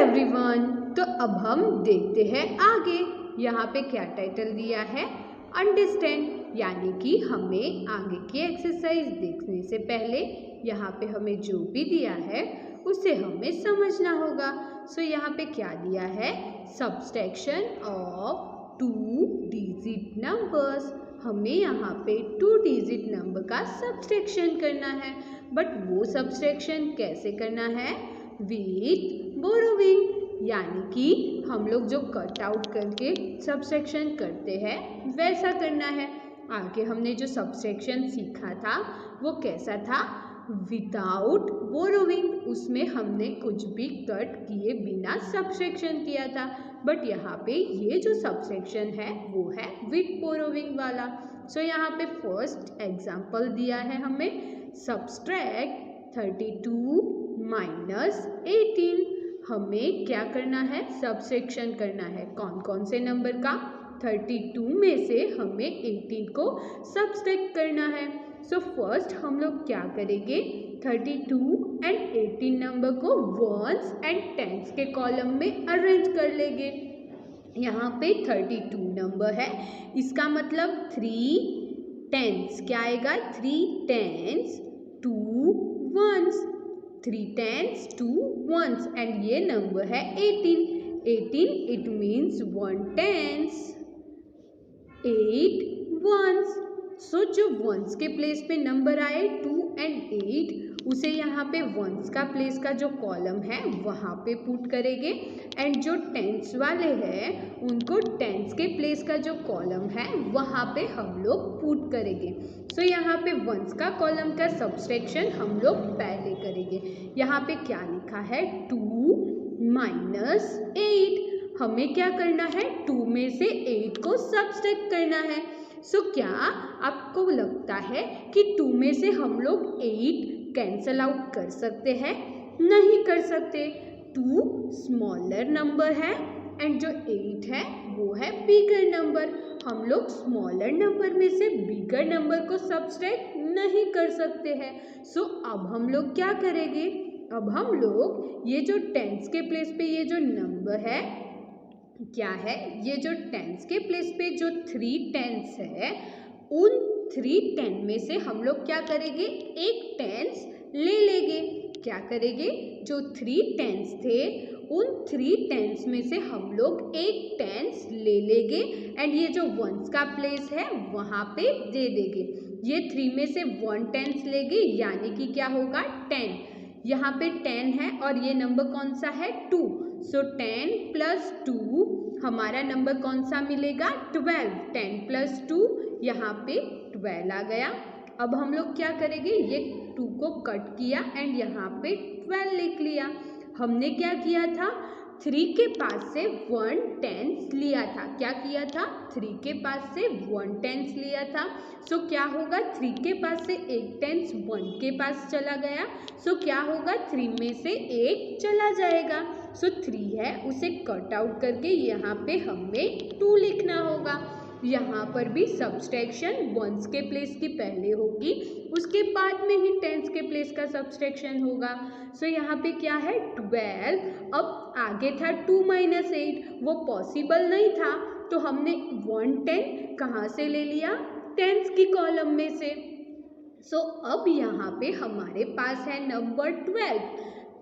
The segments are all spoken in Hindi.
एवरीवन, तो अब हम देखते हैं आगे। यहाँ पे क्या टाइटल दिया है, अंडरस्टैंड, यानी कि हमें आगे की एक्सरसाइज देखने से पहले यहाँ पे हमें जो भी दिया है उसे हमें समझना होगा। सो यहाँ पे क्या दिया है, सब्सट्रैक्शन ऑफ 2 डिजिट नंबर्स। हमें यहाँ पे 2 डिजिट नंबर का सब्सट्रैक्शन करना है, बट वो सब्सट्रैक्शन कैसे करना है, विथ बोरोविंग, यानी कि हम लोग जो कट आउट करके सब्सट्रैक्शन करते हैं वैसा करना है। आगे हमने जो सब्सट्रैक्शन सीखा था वो कैसा था, विदाउट बोरोविंग, उसमें हमने कुछ भी कट किए बिना सब्सट्रैक्शन किया था। बट यहाँ पे ये जो सब्सट्रैक्शन है वो है विथ बोरोविंग वाला। सो यहाँ पे फर्स्ट एग्जाम्पल दिया है हमें, सब्सट्रैक्ट 32 माइनस 18। हमें क्या करना है, सब्सट्रैक्शन करना है। कौन कौन से नंबर का, 32 में से हमें 18 को सब्सट्रैक्ट करना है। सो फर्स्ट हम लोग क्या करेंगे, 32 एंड 18 नंबर को वंस एंड टेंस के कॉलम में अरेंज कर लेंगे। यहाँ पे 32 नंबर है, इसका मतलब 3 टेंस क्या आएगा, 3 tens 2 ones, 3 tens 2 ones, and ये नंबर है 18, it means 1 tens 8 ones. So जो वंस के प्लेस पे नंबर आए 2 एंड 8, उसे यहाँ पे वंस का प्लेस का जो कॉलम है वहाँ पे पुट करेंगे, एंड जो टेंस वाले हैं उनको टेंस के प्लेस का जो कॉलम है वहाँ पे हम लोग पुट करेंगे। सो यहाँ पे वंस का कॉलम का सब्सट्रैक्शन हम लोग पहले करेंगे। यहाँ पे क्या लिखा है, 2 माइनस 8। हमें क्या करना है, 2 में से 8 को सब्सट्रैक्ट करना है। सो क्या आपको लगता है कि 2 में से हम लोग 8 कैंसल आउट कर सकते हैं? नहीं कर सकते। 2 स्मॉलर नंबर है एंड जो 8 है वो है बिगर नंबर। हम लोग स्मॉलर नंबर में से बिगर नंबर को सब्सट्रैक्ट नहीं कर सकते हैं। सो अब हम लोग क्या करेंगे, अब हम लोग ये जो टेंस के प्लेस पे ये जो नंबर है क्या है, ये जो टेंस के प्लेस पे जो 3 टेंस है, उन 3 टेन में से हम लोग क्या करेंगे, एक टेंस ले लेंगे। क्या करेंगे, जो 3 टेंस थे उन 3 टेंस में से हम लोग एक टेंस ले लेंगे, एंड ये जो वंस का प्लेस है वहाँ पे दे देंगे। ये 3 में से 1 टेंस लेंगे, यानी कि क्या होगा, 10। यहाँ पे 10 है और ये नंबर कौन सा है, 2। सो 10 प्लस 2 हमारा नंबर कौन सा मिलेगा, 12। 10 प्लस 2 यहाँ पे 12 आ गया। अब हम लोग क्या करेंगे, ये 2 को कट किया एंड यहाँ पे 12 लिख लिया। हमने क्या किया था, 3 के पास से 1 टेंस लिया था। क्या किया था, 3 के पास से 1 टेंस लिया था। सो क्या होगा, 3 के पास से एक टेंस 1 के पास चला गया। सो क्या होगा, 3 में से 1 चला जाएगा। सो 3 है उसे कट आउट करके यहाँ पे हमें 2 लिखना होगा। यहाँ पर भी सब्सट्रैक्शन वंस के प्लेस की पहले होगी, उसके बाद में ही टेंस के प्लेस का सब्सट्रैक्शन होगा। सो यहाँ पे क्या है, 12। अब आगे था 2 माइनस 8, वो पॉसिबल नहीं था, तो हमने 1 10 कहाँ से ले लिया, टेंस की कॉलम में से। सो अब यहाँ पे हमारे पास है नंबर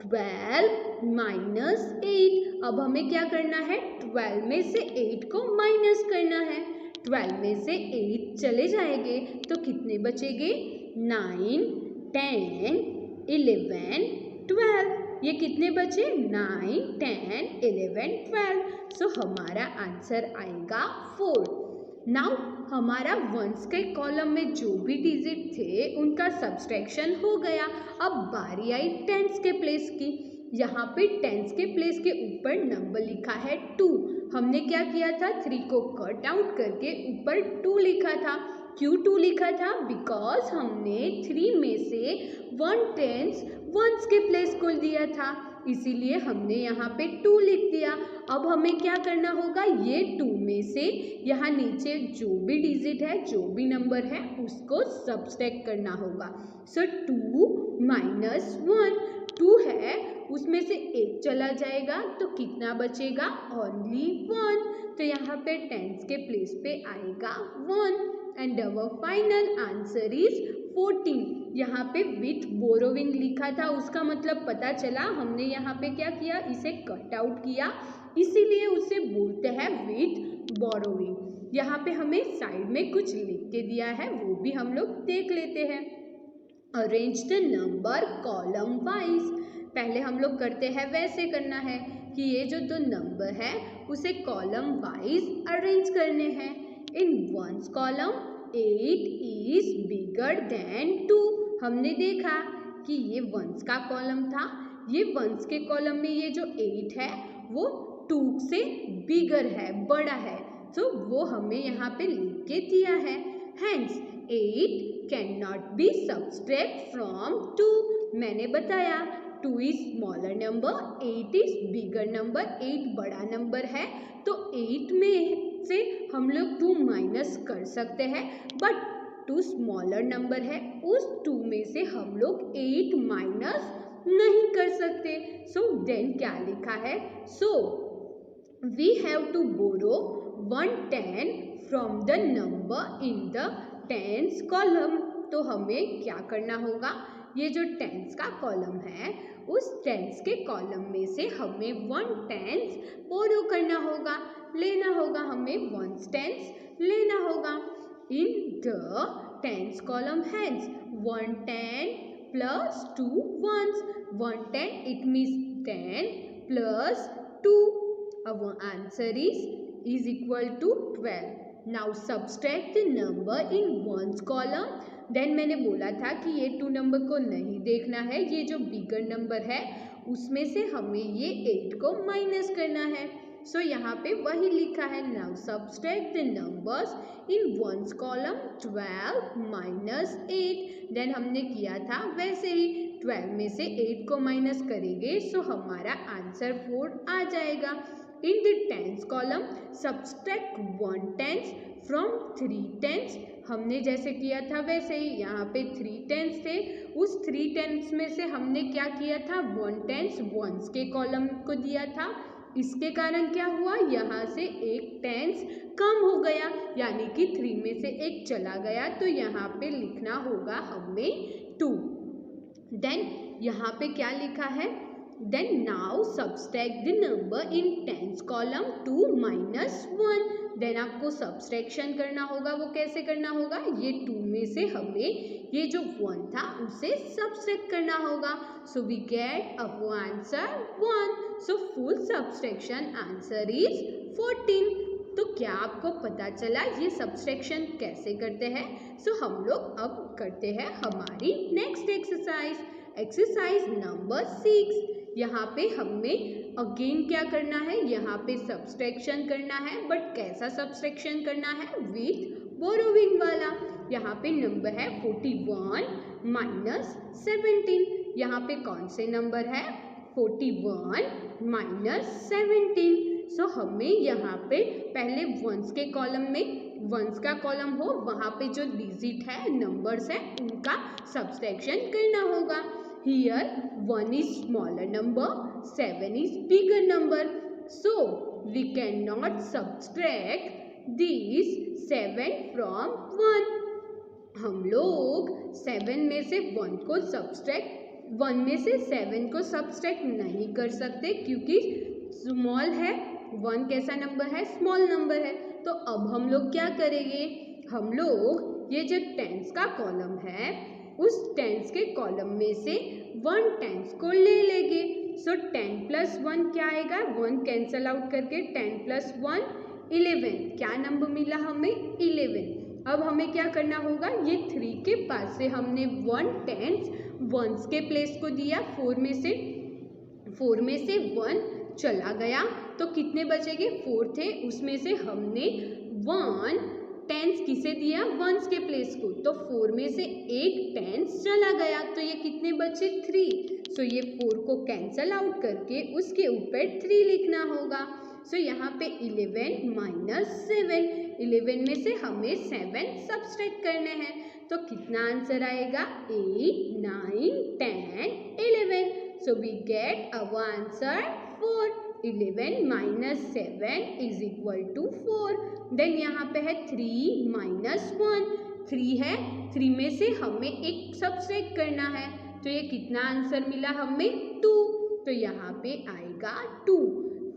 12 माइनस 8। अब हमें क्या करना है, 12 में से 8 को माइनस करना है। 12 में से 8 चले जाएंगे तो कितने बचेंगे, 9 10 11 12। ये कितने बचे, 9 10 11 12। सो हमारा आंसर आएगा 4। नाउ हमारा वंस के कॉलम में जो भी डिजिट थे उनका सब्सट्रैक्शन हो गया। अब बारी आई टेंस के प्लेस की। यहाँ पे टेंस के प्लेस के ऊपर नंबर लिखा है 2। हमने क्या किया था, 3 को कट आउट करके ऊपर 2 लिखा था। क्यों 2 लिखा था, बिकॉज हमने 3 में से 1 टेंस वंस के प्लेस को दिया था, इसीलिए हमने यहाँ पे 2 लिख दिया। अब हमें क्या करना होगा, ये 2 में से यहाँ नीचे जो भी डिजिट है, जो भी नंबर है, उसको सब्सट्रैक्ट करना होगा। सो 2 माइनस 1, 2 है उसमें से 1 चला चला जाएगा तो कितना बचेगा, ओनली 1। तो यहाँ पे टेंस के प्लेस पे आएगा 1 and our final answer is 14। यहाँ पे विथ बोरोविंग लिखा था, उसका मतलब पता चला, हमने यहाँ पे क्या किया, इसे कट आउट किया, इसीलिए उसे बोलते हैं विथ बोरोविंग। यहाँ पे हमें साइड में कुछ लिख के दिया है, वो भी हम लोग देख लेते हैं। Arrange the number column wise. पहले हम लोग करते हैं, वैसे करना है कि ये जो दो नंबर है उसे कॉलम वाइज अरेंज करने हैं। In ones column 8 is bigger than 2। हमने देखा कि ये वंस का कॉलम था, ये वंस के कॉलम में ये जो 8 है वो 2 से बिगर है, बड़ा है, तो वो हमें यहाँ पे लिख के दिया है। Hence 8 can not be subtract from 2। मैंने बताया 2 is smaller number, 8 is bigger number, 8 बड़ा नंबर है, तो 8 में से हम लोग 2 माइनस कर सकते हैं, बट 2 स्मॉलर नंबर है, उस 2 में से हम लोग 8 माइनस नहीं कर सकते। सो देन क्या लिखा है, so we have to borrow 1 10 from the number in the tens column. तो हमें क्या करना होगा, ये जो टेंस का कॉलम है उस टेंस के कॉलम में से हमें 1 टेंस बोरो करना होगा, लेना होगा, हमें 1 टेंस लेना होगा। In the tens column has 1 10 plus 2 ones, 1 10 it means 10 plus 2. Our answer is equal to 12. Now subtract the number in ones column. Then मैंने बोला था कि ये 2 नंबर को नहीं देखना है, ये जो बिगर नंबर है उसमें से हमें ये 8 को माइनस करना है। सो यहाँ पे वही लिखा है, now subtract the numbers in ones column 12 minus 8। Then हमने किया था वैसे ही, 12 में से 8 को माइनस करेंगे सो हमारा आंसर 4 आ जाएगा। In the tens column subtract 1 tens from 3 tens. हमने जैसे किया था वैसे ही, यहाँ पे 3 टेंस थे, उस 3 टेंस में से हमने क्या किया था, 1 टेंस वंस के कॉलम को दिया था। इसके कारण क्या हुआ, यहाँ से एक टेंस कम हो गया, यानी कि 3 में से 1 चला गया, तो यहाँ पे लिखना होगा हमें 2। देन यहाँ पे क्या लिखा है, then now subtract the number in tens column 2 minus 1। Then आपको सब्सट्रैक्शन करना होगा, वो कैसे करना होगा, ये 2 में से हमें ये जो 1 था उसे सब्सट्रैक्ट करना होगा। So we get our answer 1। So full subtraction answer is 14। तो क्या आपको पता चला ये सब्सट्रैक्शन कैसे करते हैं? सो हम लोग अब करते हैं हमारी नेक्स्ट एक्सरसाइज, एक्सरसाइज नंबर 6। यहाँ पे हमें अगेन क्या करना है, यहाँ पे सब्सट्रैक्शन करना है, बट कैसा सब्सट्रैक्शन करना है, विथ बोरोविंग वाला। यहाँ पे नंबर है 41 माइनस 17। यहाँ पे कौन से नंबर है, 41 माइनस 17। सो हमें यहाँ पे पहले वंस के कॉलम में, वंस का कॉलम हो वहाँ पे जो डिजिट है, नंबर्स है, उनका सब्सट्रैक्शन करना होगा। Here 1 is smaller number, 7 is bigger number. So we cannot subtract these 7 from 1. हम लोग 7 में से 1 को सब्सट्रैक्ट, 1 में से 7 को सब्सट्रैक्ट नहीं कर सकते, क्योंकि स्मॉल है, 1 कैसा नंबर है, स्मॉल नंबर है। तो अब हम लोग क्या करेंगे, हम लोग ये जो टेंस का कॉलम है उस टेंस के कॉलम में से 1 टेंस को ले लेंगे। सो 10 प्लस 1 क्या आएगा, 1 कैंसल आउट करके 10 प्लस 1 11। क्या नंबर मिला हमें, 11। अब हमें क्या करना होगा, ये 3 के पास से हमने 1 टेंस वंस के प्लेस को दिया, 4 में से 1 चला गया, तो कितने बचेंगे, 4 थे, उसमें से हमने 1 टेंस किसे दिया, वंस के प्लेस को, तो 4 में से 1 टेंस चला गया, तो ये कितने बचे, 3। सो ये 4 को कैंसल आउट करके उसके ऊपर 3 लिखना होगा। सो यहाँ पे 11 माइनस 7, 11 में से हमें 7 सब्सट्रैक्ट करने हैं, तो कितना आंसर आएगा, 8 9 10 11। So we get our answer 4। 11 minus 7 is equal to 4। Then यहाँ पे है 3 माइनस 1। 3 है, 3 में से हमें एक सब्ट्रैक्ट करना है, तो ये कितना आंसर मिला हमें 2, तो यहाँ पे आएगा 2।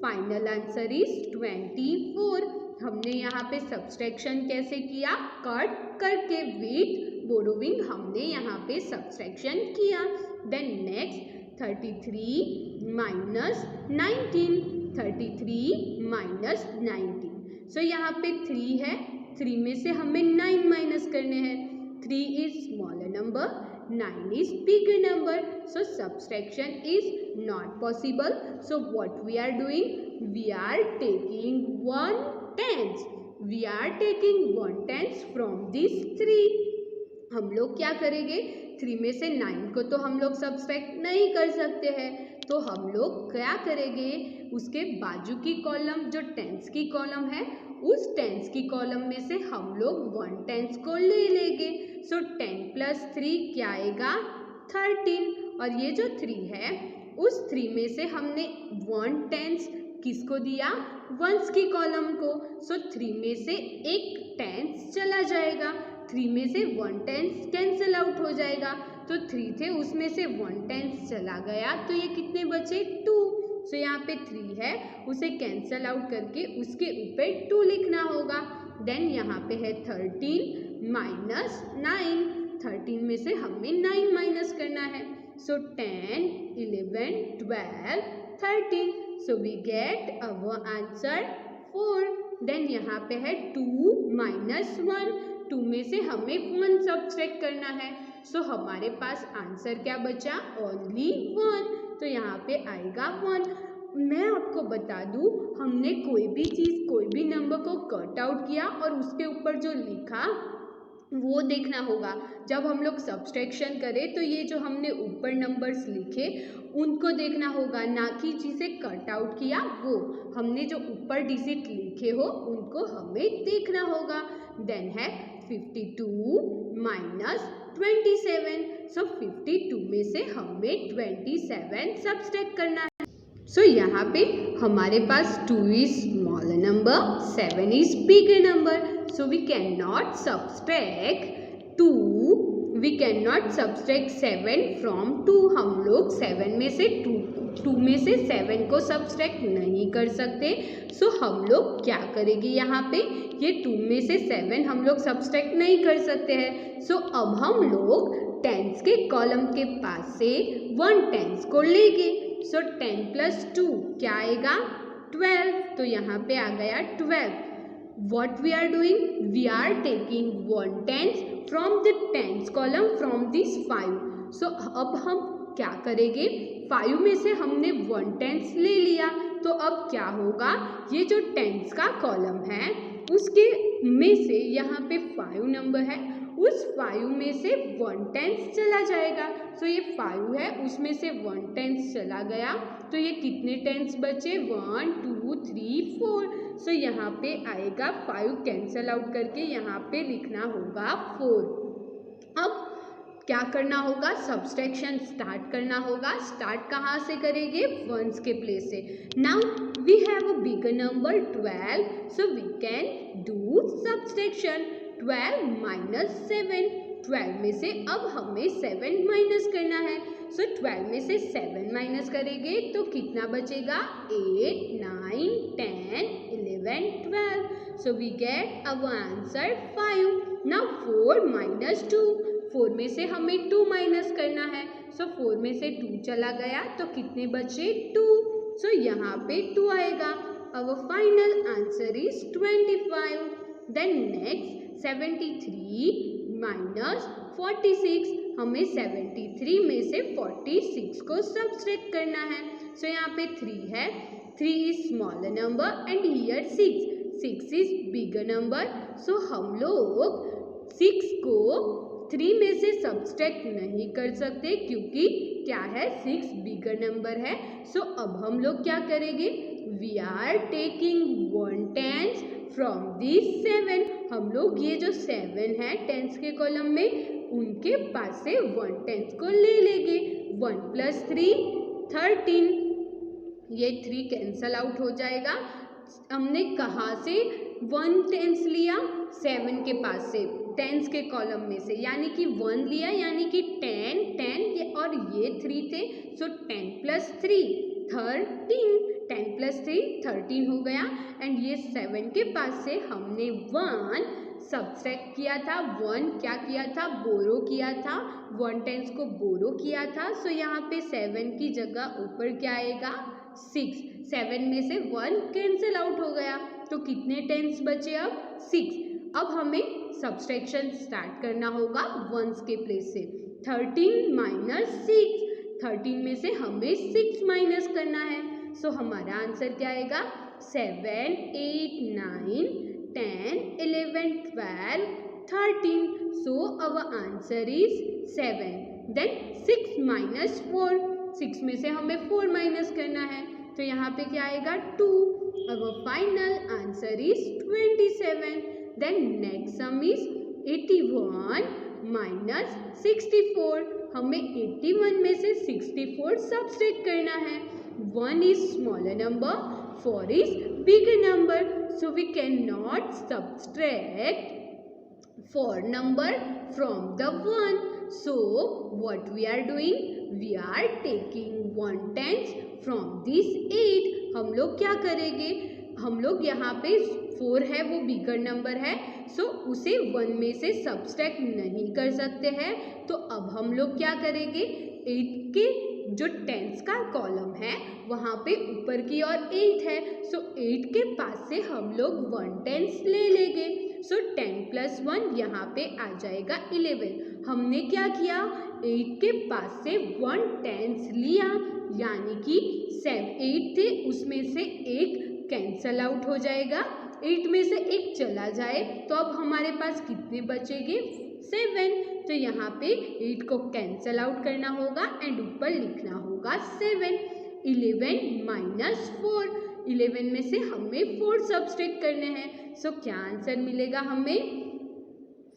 Final answer is 24। हमने यहाँ पे सब्सट्रैक्शन कैसे किया, कट करके विथ बोरोविंग हमने यहाँ पे सब्सट्रैक्शन किया। Then next 33 minus 19। 33 minus 19, so यहाँ पे 3 है, 3 में से हमें 9 माइनस करने हैं। 3 is smaller number, 9 is bigger number, so subtraction is not possible. So what we are doing, we are taking 1/10. We are taking 1/10 from these 3. हम लोग क्या करेंगे, 3 में से 9 को तो हम लोग सब्ट्रैक्ट नहीं कर सकते हैं, तो हम लोग क्या करेंगे, उसके बाजू की कॉलम जो टेंस की कॉलम है, उस टेंस की कॉलम में से हम लोग 1/10 को ले लेंगे। सो 10 प्लस 3 क्या आएगा 13, और ये जो 3 है उस 3 में से हमने 1/10 किसको दिया, वंस की कॉलम को। सो 3 में से एक टेंस चला जाएगा, 3 में से 1/10 कैंसिल आउट हो जाएगा, तो 3 थे उसमें से 1/10 चला गया, तो ये कितने बचे 2। सो यहाँ पे 3 है, उसे कैंसिल आउट करके उसके ऊपर 2 लिखना होगा। देन यहाँ पे है 13 माइनस 9। 13 में से हमें 9 माइनस करना है, so 10 11 12 13, so we get our answer 4। Then यहाँ पे है 2 माइनस 1। 2 में से हमें 1 सब्ट्रैक्ट करना है, सो हमारे पास आंसर क्या बचा, ओनली 1, तो यहाँ पे आएगा 1। मैं आपको बता दूँ, हमने कोई भी चीज़, कोई भी नंबर को कट आउट किया और उसके ऊपर जो लिखा वो देखना होगा। जब हम लोग सब्सट्रैक्शन करें तो ये जो हमने ऊपर नंबर्स लिखे उनको देखना होगा, ना कि जिसे कट आउट किया वो। हमने जो ऊपर डिजिट लिखे हो उनको हमें देखना होगा। देन है 52 माइनस 27, सो 52 में से हमें 27 सब्ट्रैक्ट करना है। सो यहाँ पे हमारे पास 2 is smaller number, 7 is bigger number, so we cannot subtract 2, we cannot subtract 7 from 2। हम लोग 7 में से 2 में से 7 को सब्ट्रैक्ट नहीं कर सकते, सो हम लोग क्या करेंगे, यहाँ पे ये 2 में से 7 हम लोग सब्ट्रैक्ट नहीं कर सकते हैं, सो अब हम लोग टेंस के कॉलम के पास से 1/10 को लेंगे। सो 10 प्लस 2 क्या आएगा 12, तो यहाँ पे आ गया 12। What we are doing, we are taking 1/10 from the tens column from this 5। So अब हम क्या करेंगे, 5 में से हमने 1/10 ले लिया, तो अब क्या होगा, ये जो टेंस का कॉलम है उसके में से यहाँ पे 5 नंबर है, उस 5 में से 1/10 चला जाएगा। सो ये 5 है, उसमें से 1/10 चला गया, तो ये कितने टेंस बचे, 1 2 3 4। सो यहाँ पे आएगा 5 कैंसिल आउट करके यहाँ पे लिखना होगा 4। अब क्या करना होगा, सब्सट्रैक्शन स्टार्ट करना होगा। स्टार्ट कहाँ से करेंगे, वंस के प्लेस से। Now we have a bigger number 12, so we can do subtraction. 12 minus 7, 12 में से अब हमें 7 माइनस करना है, सो 12 में से 7 माइनस करेंगे तो कितना बचेगा, 8 9 10 11 12, so we get our answer 5। Now 4 minus 2, 4 में से हमें 2 माइनस करना है, सो 4 में से 2 चला गया तो कितने बचे 2, सो यहाँ पे 2 आएगा। Our final answer is 25। Then next 73 minus 46, हमें 73 में से 46 को सब्ट्रैक्ट करना है, सो यहाँ पे 3 है, 3 is smaller number and here 6 is bigger number, so हम लोग 6 को 3 में से सब्ट्रैक्ट नहीं कर सकते क्योंकि क्या है, 6 बिगर नंबर है। सो अब हम लोग क्या करेंगे, we are taking 1/10 from this 7। हम लोग ये जो 7 है टेंस के कॉलम में, उनके पास से 1/10 को ले लेंगे। 1 प्लस 3 13, ये 3 कैंसल आउट हो जाएगा। हमने कहाँ से 1 टेंस लिया? 7 के पास से, टेंस के कॉलम में से, यानी कि 1 लिया, यानी कि 10 10 और ये 3 थे, सो 10 + 3 13, 10 + 3 13 हो गया। एंड ये 7 के पास से हमने 1 सब्ट्रैक्ट किया था। 1 क्या किया था? बोरो किया था, 1 टेंस को बोरो किया था। सो यहाँ पे 7 की जगह ऊपर क्या आएगा? 6। 7 में से 1 कैंसिल आउट हो गया, तो कितने टेंस बचे अब? 6। अब हमें सब्सट्रैक्शन स्टार्ट करना होगा वंस के प्लेस से। 13 - 6, 13 में से हमें 6 माइनस करना है। सो हमारा आंसर क्या आएगा? 7 8 9 10 11 12 13। So our answer is 7। Then 6 - 4, 6 में से हमें 4 माइनस करना है, तो यहाँ पे क्या आएगा? 2। Our final answer is 27। Then next sum is 81 - 64। हमें 81 में से 64 सब्ट्रैक्ट करना है। 1 is smaller number, 4 is bigger number, so we cannot subtract 4 number from the 1. So what we are doing? We are taking 1 tenth from this 8. हम लोग क्या करेंगे? हम लोग यहाँ पे 4 है, वो बिगर नंबर है, सो उसे 1 में से सब्ट्रैक्ट नहीं कर सकते हैं। तो अब हम लोग क्या करेंगे? 8 के जो टेंस का कॉलम है वहाँ पे ऊपर की ओर 8 है, सो 8 के पास से हम लोग 1 टेंस ले लेंगे। सो 10 + 1 यहाँ पे आ जाएगा 11। हमने क्या किया? 8 के पास से 1 टेंस लिया, यानी कि 8 थे, उसमें से 1 कैंसल आउट हो जाएगा। 8 में से 1 चला जाए तो अब हमारे पास कितने बचेंगे? 7। तो यहाँ पे 8 को कैंसल आउट करना होगा एंड ऊपर लिखना होगा 7। 11 - 4, 11 में से हमें 4 सब्ट्रैक्ट करने हैं। सो क्या आंसर मिलेगा हमें?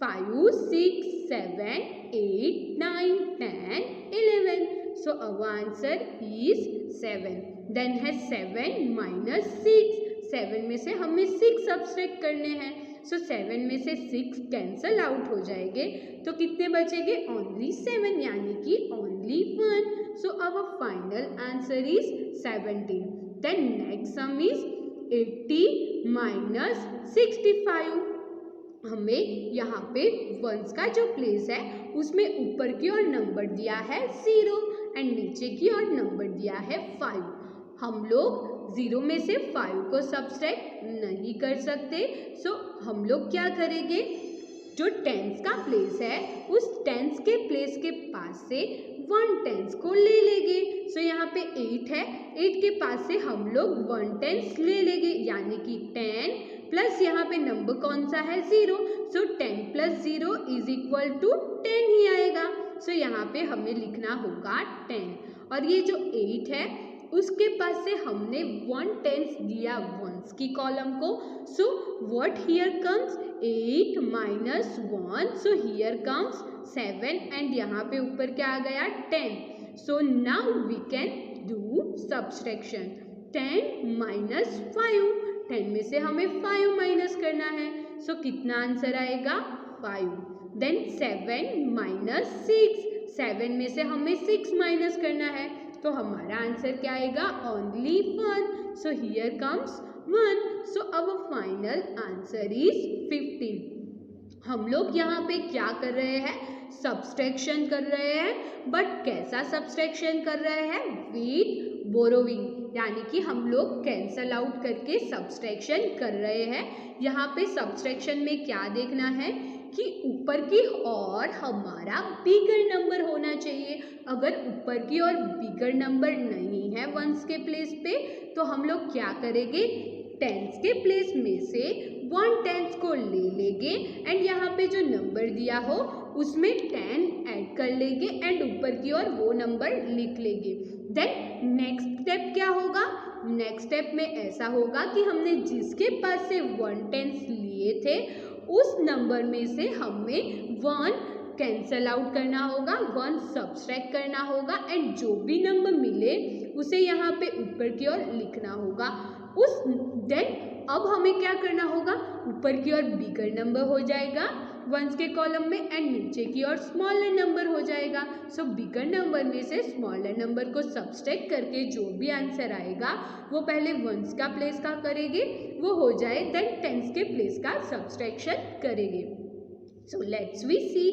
5 6 7 8 9 10 11। So our answer is 7। Then है 7 - 6, 7 में से हमें 6 सब्ट्रैक्ट करने हैं। सो 7 में से 6 कैंसल आउट हो जाएंगे, तो कितने बचेंगे? ओनली 7, यानी कि only 1। So our final answer is 17। Then next sum is 80 - 65। हमें यहाँ पे वंस का जो प्लेस है उसमें ऊपर की ओर नंबर दिया है 0 एंड नीचे की ओर नंबर दिया है 5। हम लोग 0 में से 5 को सब्ट्रैक्ट नहीं कर सकते, सो हम लोग क्या करेंगे? जो टेंस का प्लेस है उस टेंस के प्लेस के पास से 1 टेंस को ले लेंगे। सो यहाँ पे 8 है, 8 के पास से हम लोग 1 टेंस ले लेंगे, यानी कि 10 प्लस यहाँ पे नंबर कौन सा है? 0। सो 10 + 0 इज इक्वल टू 10 ही आएगा। सो यहाँ पे हमें लिखना होगा 10। और ये जो 8 है उसके पास से हमने 1 टेंस दिया वंस की कॉलम को। So what here comes? 8 - 1, so here comes 7 and यहाँ पे ऊपर क्या आ गया? 10। So now we can do subtraction. 10 - 5, 10 में से हमें 5 माइनस करना है। सो कितना आंसर आएगा? 5। देन 7 - 6, 7 में से हमें 6 माइनस करना है, तो हमारा आंसर क्या आएगा? Only 1। So here comes 1। So our final answer is 15। हम लोग यहाँ पे क्या कर रहे हैं? सब्ट्रैक्शन कर रहे हैं, बट कैसा सब्ट्रैक्शन कर रहे हैं? विद बोरोविंग, यानी कि हम लोग कैंसल आउट करके सब्ट्रैक्शन कर रहे हैं। यहाँ पे सब्ट्रैक्शन में क्या देखना है कि ऊपर की ओर हमारा बिगर नंबर होना चाहिए। अगर ऊपर की ओर बिगर नंबर नहीं है वंस के प्लेस पे, तो हम लोग क्या करेंगे? टेंस के प्लेस में से 1 टेंस को ले लेंगे एंड यहाँ पे जो नंबर दिया हो उसमें 10 ऐड कर लेंगे एंड ऊपर की ओर वो नंबर लिख लेंगे। देन नेक्स्ट स्टेप क्या होगा? नेक्स्ट स्टेप में ऐसा होगा कि हमने जिसके पास से 1 टेंस लिए थे उस नंबर में से हमें 1 कैंसल आउट करना होगा, 1 सब्सट्रैक्ट करना होगा एंड जो भी नंबर मिले उसे यहाँ पे ऊपर की ओर लिखना होगा। देन अब हमें क्या करना होगा, ऊपर की ओर बिगर नंबर हो जाएगा वंस के कॉलम में एंड नीचे की ओर स्मॉलर नंबर हो जाएगा। सो बिगर नंबर में से स्मॉलर नंबर को सब्सट्रैक्ट करके जो भी आंसर आएगा वो पहले वंस का प्लेस का करेंगे, वो हो जाए देन टेंस के प्लेस का सब्सट्रैक्शन करेंगे। So let's we see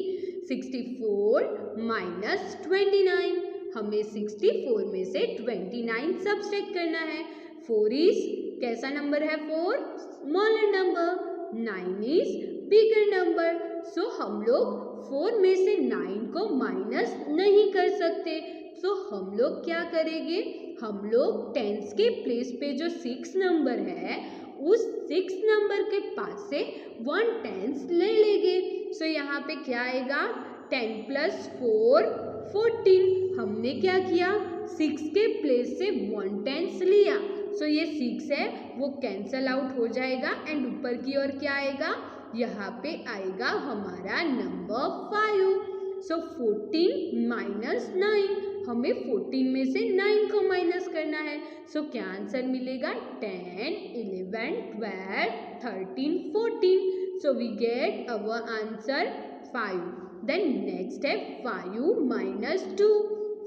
64 minus 29। हमें 64 में से 29 सब्सट्रैक्ट करना है। 4 इज कैसा नंबर है, 4 smaller number, 9 is bigger number. So हम लोग 4 में से 9 को माइनस नहीं कर सकते। सो हम लोग क्या करेंगे, हम लोग टेंस के प्लेस पे जो 6 नंबर है उस 6 नंबर के पास से 1 टेंस ले लेंगे। सो यहाँ पे क्या आएगा, 10 प्लस 4 14। हमने क्या किया, 6 के प्लेस से 1 टेंस लिया। सो ये 6 है वो कैंसल आउट हो जाएगा एंड ऊपर की ओर क्या आएगा, यहाँ पे आएगा हमारा नंबर 5। सो 14 माइनस 9, हमें 14 में से 9 को माइनस करना है। सो क्या आंसर मिलेगा, 10 11 12 13 14। So we get our answer 5। Then next है 5 माइनस 2।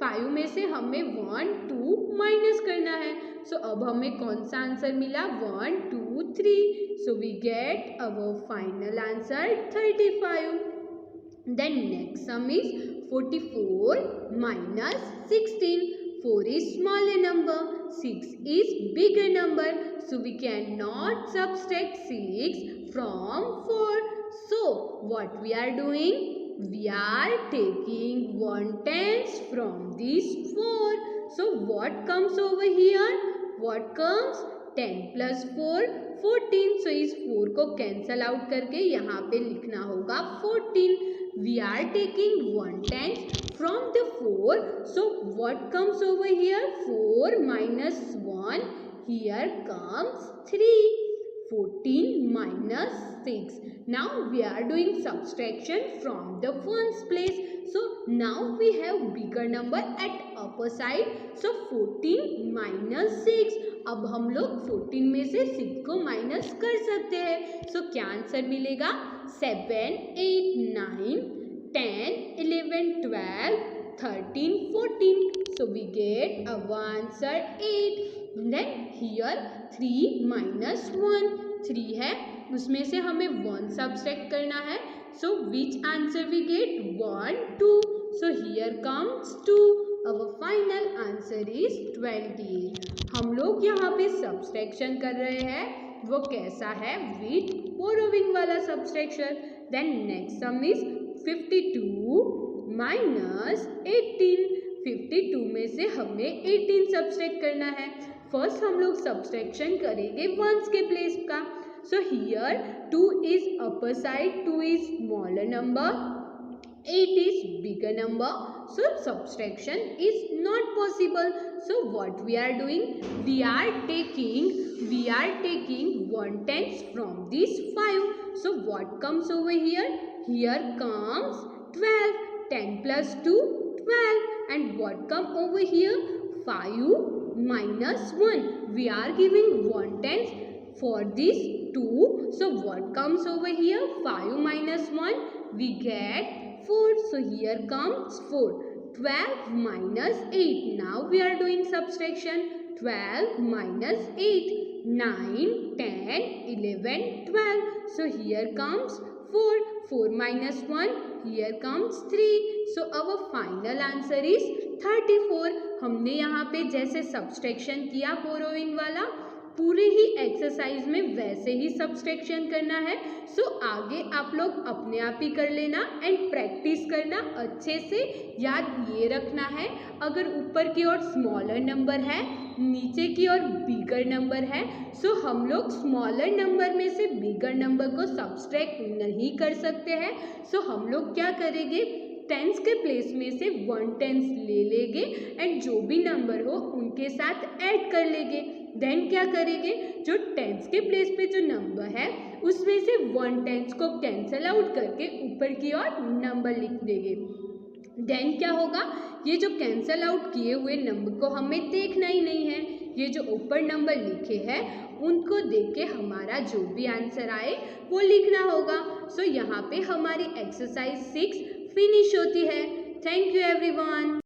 5 में से हमें 1 2 माइनस करना है। सो अब हमें कौन सा आंसर मिला, 1 2 3। So we get our final answer 35। Then next sum is 44 minus 16. 4 is smaller number, 6 is bigger number. So we cannot subtract 6 from 4. So what we are doing? We are taking 1/10 from these 4. So what comes over here? What comes? 10 plus 4 14. So इस 4 को कैंसल आउट करके यहाँ पे लिखना होगा 14. We are taking 1/10 from the 4. So what comes over here? 4 minus 1. Here comes 3. 14 minus 6. Now we are doing subtraction from the ones place. So now we have bigger number at upper side. So 14 minus 6. अब हम लोग 14 में से 6 को माइनस कर सकते हैं। सो क्या आंसर मिलेगा, 7 8 9 10 11 12 13 14. So we get our answer 8. Then here 3 minus 1. 3 है उसमें से हमें 1 सब्ट्रैक्ट करना है. So which answer we get? 1 2. So here comes 2. Our final answer is 28. हम लोग यहाँ पे सब्सट्रैक्शन कर रहे हैं, वो कैसा है, विथ बोरोविंग वाला subtraction. Then next sum is 52 minus 18. 52 में से हमें 18 सब्सट्रैक्ट करना है. फर्स्ट हम लोग सब्सट्रैक्शन करेंगे वंस के प्लेस का. So here 2 is upper side, 2 is smaller number, 8 is bigger number. So subtraction is not possible. So what we are doing? We are taking 1/10 from this 5. So what comes over here? Here comes 12. 10 plus 2 12. And what come over here? 5 minus 1. We are giving 1/10 for this 2. So what comes over here? 5 minus 1. We get 4. So here comes 4. 12 minus 8. Now we are doing subtraction. 12 minus 8. 9, 10, 11, 12. So here comes 4. 4 minus 1. Here comes 3. So our final answer is 34. हमने यहाँ पे जैसे subtraction किया बोरोइंग वाला, पूरे ही एक्सरसाइज में वैसे ही सब्सट्रैक्शन करना है. सो आगे आप लोग अपने आप ही कर लेना एंड प्रैक्टिस करना अच्छे से. याद ये रखना है, अगर ऊपर की ओर स्मॉलर नंबर है, नीचे की ओर बिगर नंबर है, सो हम लोग स्मॉलर नंबर में से बिगर नंबर को सब्सट्रैक्ट नहीं कर सकते हैं. सो हम लोग क्या करेंगे, टेंस के प्लेस में से 1/10 ले लेंगे एंड जो भी नंबर हो उनके साथ ऐड कर लेंगे. देन क्या करेंगे, जो टेंस के प्लेस पे जो नंबर है उसमें से 1/10 को कैंसल आउट करके ऊपर की ओर नंबर लिख देंगे। देन क्या होगा, ये जो कैंसल आउट किए हुए नंबर को हमें देखना ही नहीं है, ये जो ऊपर नंबर लिखे हैं उनको देख के हमारा जो भी आंसर आए वो लिखना होगा। सो यहाँ पे हमारी एक्सरसाइज 6 फिनिश होती है। Thank you everyone.